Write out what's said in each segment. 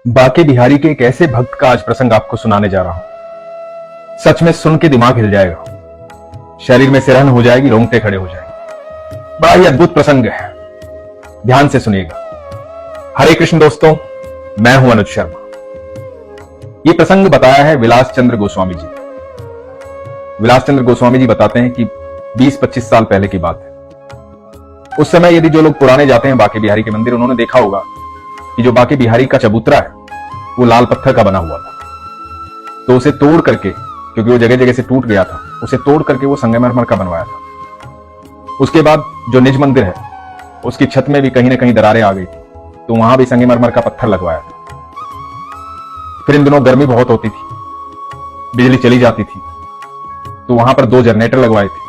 बाके बिहारी के एक ऐसे भक्त का आज प्रसंग आपको सुनाने जा रहा हूं। सच में सुन के दिमाग हिल जाएगा, शरीर में सिरहन हो जाएगी, रोंगटे खड़े हो जाएंगे। बड़ा ही अद्भुत प्रसंग है, ध्यान से सुनिएगा। हरे कृष्ण दोस्तों, मैं हूं अनुज शर्मा। यह प्रसंग बताया है विलास चंद्र गोस्वामी जी। विलास चंद्र गोस्वामी जी बताते हैं कि 20-25 साल पहले की बात है। उस समय यदि जो लोग पुराने जाते हैं बाके बिहारी के मंदिर, उन्होंने देखा होगा कि जो बाके बिहारी का चबूतरा है वो लाल पत्थर का बना हुआ था। तो उसे तोड़ करके, क्योंकि वो जगह जगह से टूट गया था, उसे तोड़ करके वो संगमरमर का बनवाया था। उसके बाद जो निज मंदिर है उसकी छत में भी कहीं ना कहीं दरारें आ गई थी, तो वहां भी संगमरमर का पत्थर लगवाया था। फिर इन दिनों गर्मी बहुत होती थी, बिजली चली जाती थी, तो वहां पर 2 जनरेटर लगवाए थे।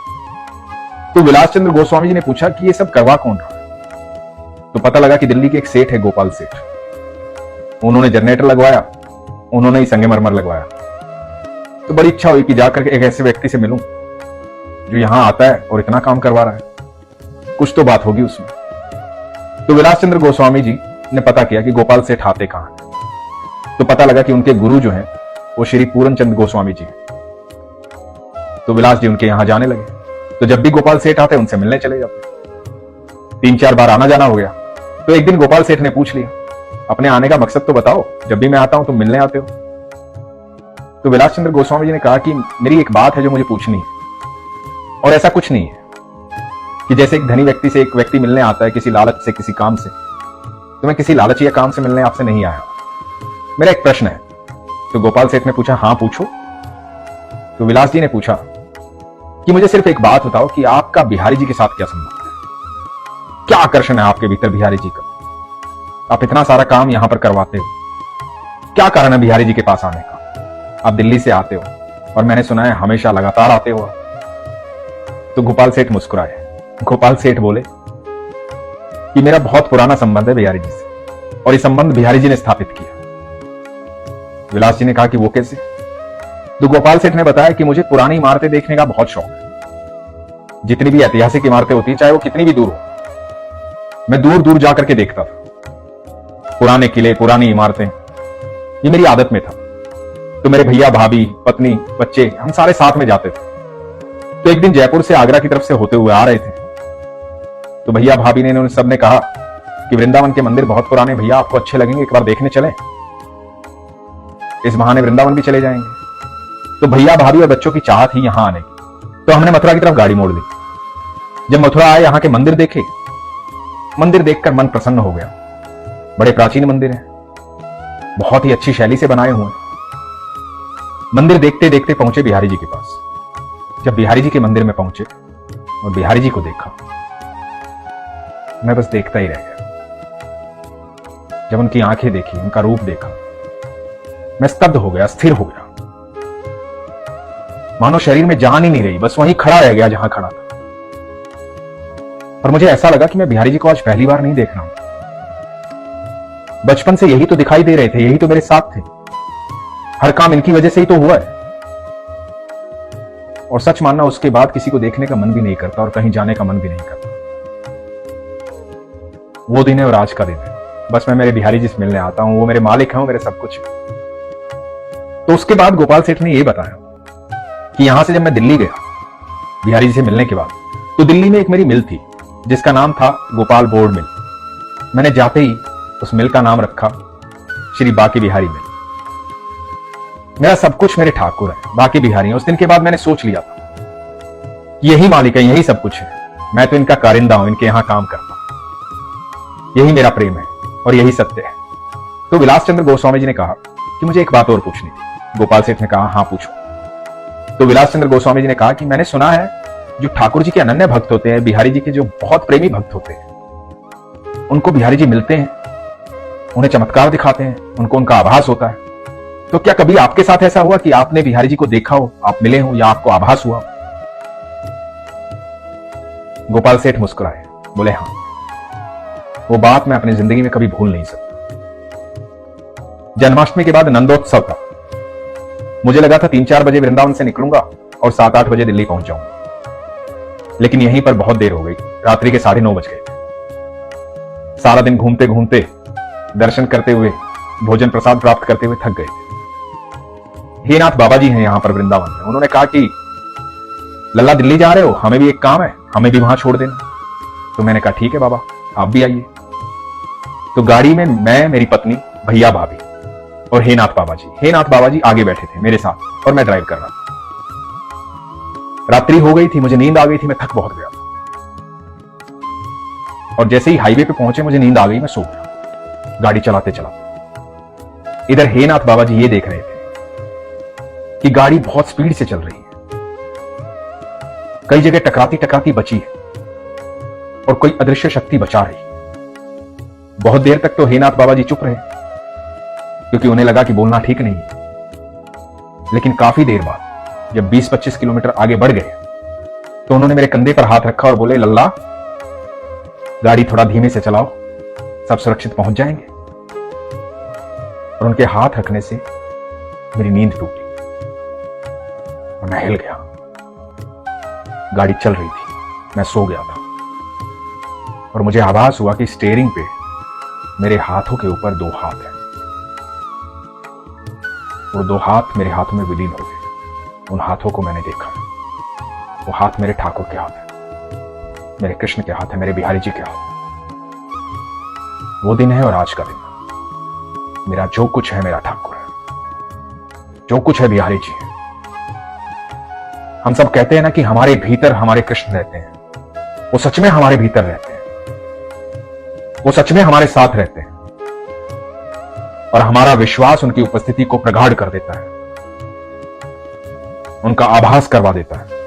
तो विलास चंद्र गोस्वामी जी ने पूछा कि ये सब करवा कौन रहा है। तो पता लगा कि दिल्ली के एक सेठ है, गोपाल सेठ। उन्होंने जनरेटर लगवाया, उन्होंने ही संगमरमर लगवाया। तो बड़ी इच्छा हुई कि जाकर एक ऐसे व्यक्ति से मिलूं जो यहां आता है और इतना काम करवा रहा है, कुछ तो बात होगी उसमें। तो विलास चंद्र गोस्वामी जी ने पता किया कि गोपाल सेठ आते कहां हैं। तो पता लगा कि उनके गुरु जो हैं वो श्री पूरन चंद गोस्वामी जी हैं। तो विलास जी उनके यहां जाने लगे। तो जब भी गोपाल सेठ आते उनसे मिलने चले जाते। 3-4 बार आना जाना हो गया। तो एक दिन गोपाल सेठ ने पूछ लिया, अपने आने का मकसद तो बताओ, जब भी मैं आता हूं तुम मिलने आते हो। तो विलास चंद्र गोस्वामी जी ने कहा कि मेरी एक बात है जो मुझे पूछनी है। और ऐसा कुछ नहीं है कि जैसे एक धनी व्यक्ति से एक व्यक्ति मिलने आता है किसी लालच से, किसी काम से, तो मैं किसी लालच या काम से मिलने आपसे नहीं आया, मेरा एक प्रश्न है। तो गोपाल सेठ ने पूछा, हां पूछो। तो विलास जी ने पूछा कि मुझे सिर्फ एक बात बताओ कि आपका बिहारी जी के साथ क्या संबंध है, क्या आकर्षण है आपके भीतर बिहारी जी का, आप इतना सारा काम यहां पर करवाते हो, क्या कारण है बिहारी जी के पास आने का। आप दिल्ली से आते हो और मैंने सुना है हमेशा लगातार आते हो। तो गोपाल सेठ मुस्कुराए। गोपाल सेठ बोले कि मेरा बहुत पुराना संबंध है बिहारी जी से, और ये संबंध बिहारी जी ने स्थापित किया। विलास जी ने कहा कि वो कैसे। तो गोपाल सेठ ने बताया कि मुझे पुरानी इमारतें देखने का बहुत शौक है। जितनी भी ऐतिहासिक इमारतें होती, चाहे वो कितनी भी दूर हो, मैं दूर दूर जाकर के देखता था। पुराने किले, पुरानी इमारतें, ये मेरी आदत में था। तो मेरे भैया, भाभी, पत्नी, बच्चे, हम सारे साथ में जाते थे। तो एक दिन जयपुर से आगरा की तरफ से होते हुए आ रहे थे। तो भैया भाभी ने, इन्होंने सबने कहा कि वृंदावन के मंदिर बहुत पुराने, भैया आपको अच्छे लगेंगे, एक बार देखने चलें। इस बहाने वृंदावन भी चले जाएंगे। तो भैया भाभी और बच्चों की चाहत ही यहां आने की। तो हमने मथुरा की तरफ गाड़ी मोड़ दी। जब मथुरा आए, यहां के मंदिर देखे। मंदिर देखकर मन प्रसन्न हो गया। बड़े प्राचीन मंदिर हैं, बहुत ही अच्छी शैली से बनाए हुए हैं। मंदिर देखते देखते पहुंचे बिहारी जी के पास। जब बिहारी जी के मंदिर में पहुंचे और बिहारी जी को देखा, मैं बस देखता ही रह गया। जब उनकी आंखें देखी, उनका रूप देखा, मैं स्तब्ध हो गया, स्थिर हो गया। मानो शरीर में जान ही नहीं रही, बस वहीं खड़ा रह गया जहां खड़ा था। और मुझे ऐसा लगा कि मैं बिहारी जी को आज पहली बार नहीं देख रहा हूं। बचपन से यही तो दिखाई दे रहे थे, यही तो मेरे साथ थे, हर काम इनकी वजह से ही तो हुआ है। और सच मानना, उसके बाद किसी को देखने का मन भी नहीं करता और कहीं जाने का मन भी नहीं करता। वो दिन है और आज का दिन है। बस मैं मेरे बिहारी जी से मिलने आता हूं, वो मेरे मालिक हैं, वो मेरे सब कुछ। तो उसके बाद गोपाल सेठ ने यह बताया कि यहां से जब मैं दिल्ली गया बिहारी जी से मिलने के बाद, तो दिल्ली में एक मेरी मिल थी जिसका नाम था गोपाल बोर्ड मिल। मैंने जाते ही उस मिल का नाम रखा श्री बाके बिहारी मिल। मेरा सब कुछ मेरे ठाकुर है, बाके बिहारी है। उस दिन के बाद मैंने सोच लिया था कि यही मालिक है, यही सब कुछ है, मैं तो इनका कारिंदा हूं, इनके यहां काम करता हूं। यही मेरा प्रेम है और यही सत्य है। तो विलास चंद्र गोस्वामी जी ने कहा कि मुझे एक बात और पूछनी थी। गोपाल सेठ ने कहा, हां पूछो। तो विलास चंद्र गोस्वामी जी ने कहा कि मैंने सुना है जो ठाकुर जी के अनन्य भक्त होते हैं, बिहारी जी के जो बहुत प्रेमी भक्त होते हैं, उनको बिहारी जी मिलते हैं, उन्हें चमत्कार दिखाते हैं, उनको उनका आभास होता है। तो क्या कभी आपके साथ ऐसा हुआ कि आपने बिहारी जी को देखा हो, आप मिले हो या आपको आभास हुआ? गोपाल सेठ मुस्कुराए, बोले हां, वो बात मैं अपनी जिंदगी में कभी भूल नहीं सकता। जन्माष्टमी के बाद नंदोत्सव था। मुझे लगा था 3-4 बजे वृंदावन से निकलूंगा और 7-8 बजे दिल्ली पहुंच जाऊंगा, लेकिन यहीं पर बहुत देर हो गई। रात्रि के 9:30 बज गए थे। सारा दिन घूमते घूमते, दर्शन करते हुए भोजन प्रसाद प्राप्त करते हुए थक गए थे। हे नाथ बाबा जी हैं यहां पर वृंदावन में। उन्होंने कहा कि लल्ला दिल्ली जा रहे हो, हमें भी एक काम है, हमें भी वहां छोड़ देना। तो मैंने कहा ठीक है बाबा, आप भी आइए। तो गाड़ी में मैं, मेरी पत्नी, भैया भाभी और हे नाथ बाबा जी। हे नाथ बाबा जी आगे बैठे थे मेरे साथ और मैं ड्राइव कर रहा था। रात्रि हो गई थी, मुझे नींद आ गई थी, मैं थक बहुत गया था। और जैसे ही हाईवे पे पहुंचे मुझे नींद आ गई, मैं सो गया गाड़ी चलाते चलाते। इधर हे नाथ बाबा जी ये देख रहे थे कि गाड़ी बहुत स्पीड से चल रही है, कई जगह टकराती टकराती बची है और कोई अदृश्य शक्ति बचा रही है। बहुत देर तक तो हे नाथ बाबा जी चुप रहे क्योंकि उन्हें लगा कि बोलना ठीक नहीं है। लेकिन काफी देर बाद जब 20-25 किलोमीटर आगे बढ़ गए तो उन्होंने मेरे कंधे पर हाथ रखा और बोले, लल्ला गाड़ी थोड़ा धीमे से चलाओ, सब सुरक्षित पहुंच जाएंगे। और उनके हाथ रखने से मेरी नींद टूटी और मैं हिल गया। गाड़ी चल रही थी, मैं सो गया था और मुझे आभास हुआ कि स्टीयरिंग पे मेरे हाथों के ऊपर 2 हाथ हैं। वो 2 हाथ मेरे हाथों में विलीन हो गए। उन हाथों को मैंने देखा, वो हाथ मेरे ठाकुर के हाथ है, मेरे कृष्ण के हाथ है, मेरे बिहारी जी के हाथ। वो दिन है और आज का दिन। मेरा जो कुछ है मेरा ठाकुर है, जो कुछ है बिहारी जी है। हम सब कहते हैं ना कि हमारे भीतर हमारे कृष्ण रहते हैं। वो सच में हमारे भीतर रहते हैं, वो सच में हमारे साथ रहते हैं और हमारा विश्वास उनकी उपस्थिति को प्रगाढ़ कर देता है, उनका आभास करवा देता है।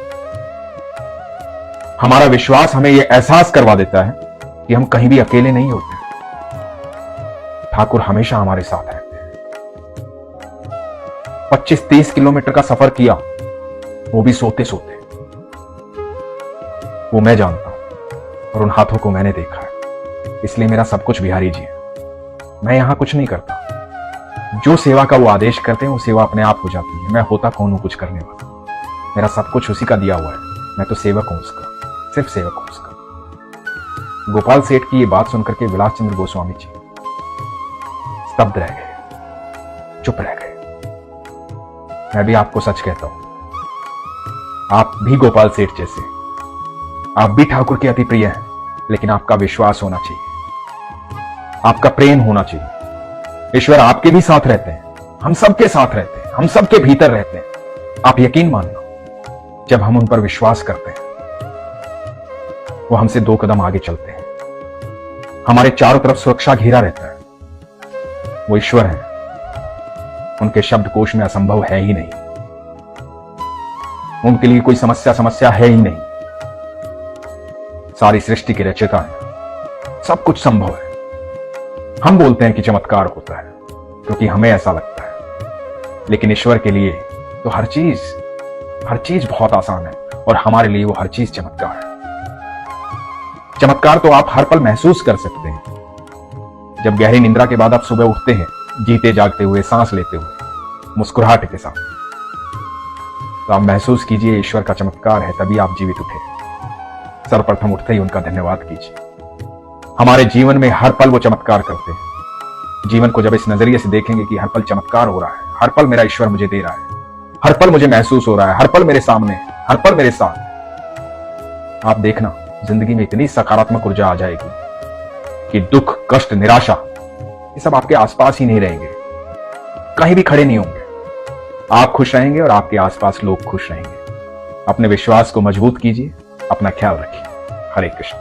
हमारा विश्वास हमें यह एहसास करवा देता है कि हम कहीं भी अकेले नहीं होते। ठाकुर हमेशा हमारे साथ रहते हैं। 25-30 किलोमीटर का सफर किया, वो भी सोते सोते। वो मैं जानता हूं और उन हाथों को मैंने देखा है, इसलिए मेरा सब कुछ बिहारी जी है। मैं यहां कुछ नहीं करता, जो सेवा का वो आदेश करते हैं वो सेवा अपने आप हो जाती है। मैं होता कौन हूं कुछ करने वाला, मेरा सब कुछ उसी का दिया हुआ है। मैं तो सेवक हूं उसका, सिर्फ सेवक हूं उसका। गोपाल सेठ की ये बात सुनकर के विलास चंद्र गोस्वामी जी स्तब्ध रह गए, चुप रह गए। मैं भी आपको सच कहता हूं, आप भी गोपाल सेठ जैसे, आप भी ठाकुर के अति प्रिय हैं, लेकिन आपका विश्वास होना चाहिए, आपका प्रेम होना चाहिए। ईश्वर आपके भी साथ रहते हैं, हम सबके साथ रहते हैं, हम सबके भीतर रहते हैं। आप यकीन मानना, जब हम उन पर विश्वास करते हैं वो हमसे 2 कदम आगे चलते हैं। हमारे चारों तरफ सुरक्षा घेरा रहता है। वो ईश्वर है, उनके शब्दकोश में असंभव है ही नहीं। उनके लिए कोई समस्या है ही नहीं। सारी सृष्टि के रचयिता है, सब कुछ संभव है। हम बोलते हैं कि चमत्कार होता है क्योंकि हमें ऐसा लगता है, लेकिन ईश्वर के लिए तो हर चीज बहुत आसान है और हमारे लिए वो हर चीज चमत्कार है। चमत्कार तो आप हर पल महसूस कर सकते हैं। जब गहरी निंद्रा के बाद आप सुबह उठते हैं, जीते जागते हुए, सांस लेते हुए, मुस्कुराहट के साथ, तो आप महसूस कीजिए ईश्वर का चमत्कार है, तभी आप जीवित उठे। सर्वप्रथम उठते ही उनका धन्यवाद कीजिए। हमारे जीवन में हर पल वो चमत्कार करते हैं। जीवन को जब इस नजरिए से देखेंगे कि हर पल चमत्कार हो रहा है, हर पल मेरा ईश्वर मुझे दे रहा है, हर पल मुझे महसूस हो रहा है, हर पल मेरे सामने, हर पल मेरे साथ, आप देखना जिंदगी में इतनी सकारात्मक ऊर्जा आ जाएगी कि दुख, कष्ट, निराशा ये सब आपके आसपास ही नहीं रहेंगे, कहीं भी खड़े नहीं होंगे। आप खुश रहेंगे और आपके आसपास लोग खुश रहेंगे। अपने विश्वास को मजबूत कीजिए, अपना ख्याल रखिए। हरे कृष्ण।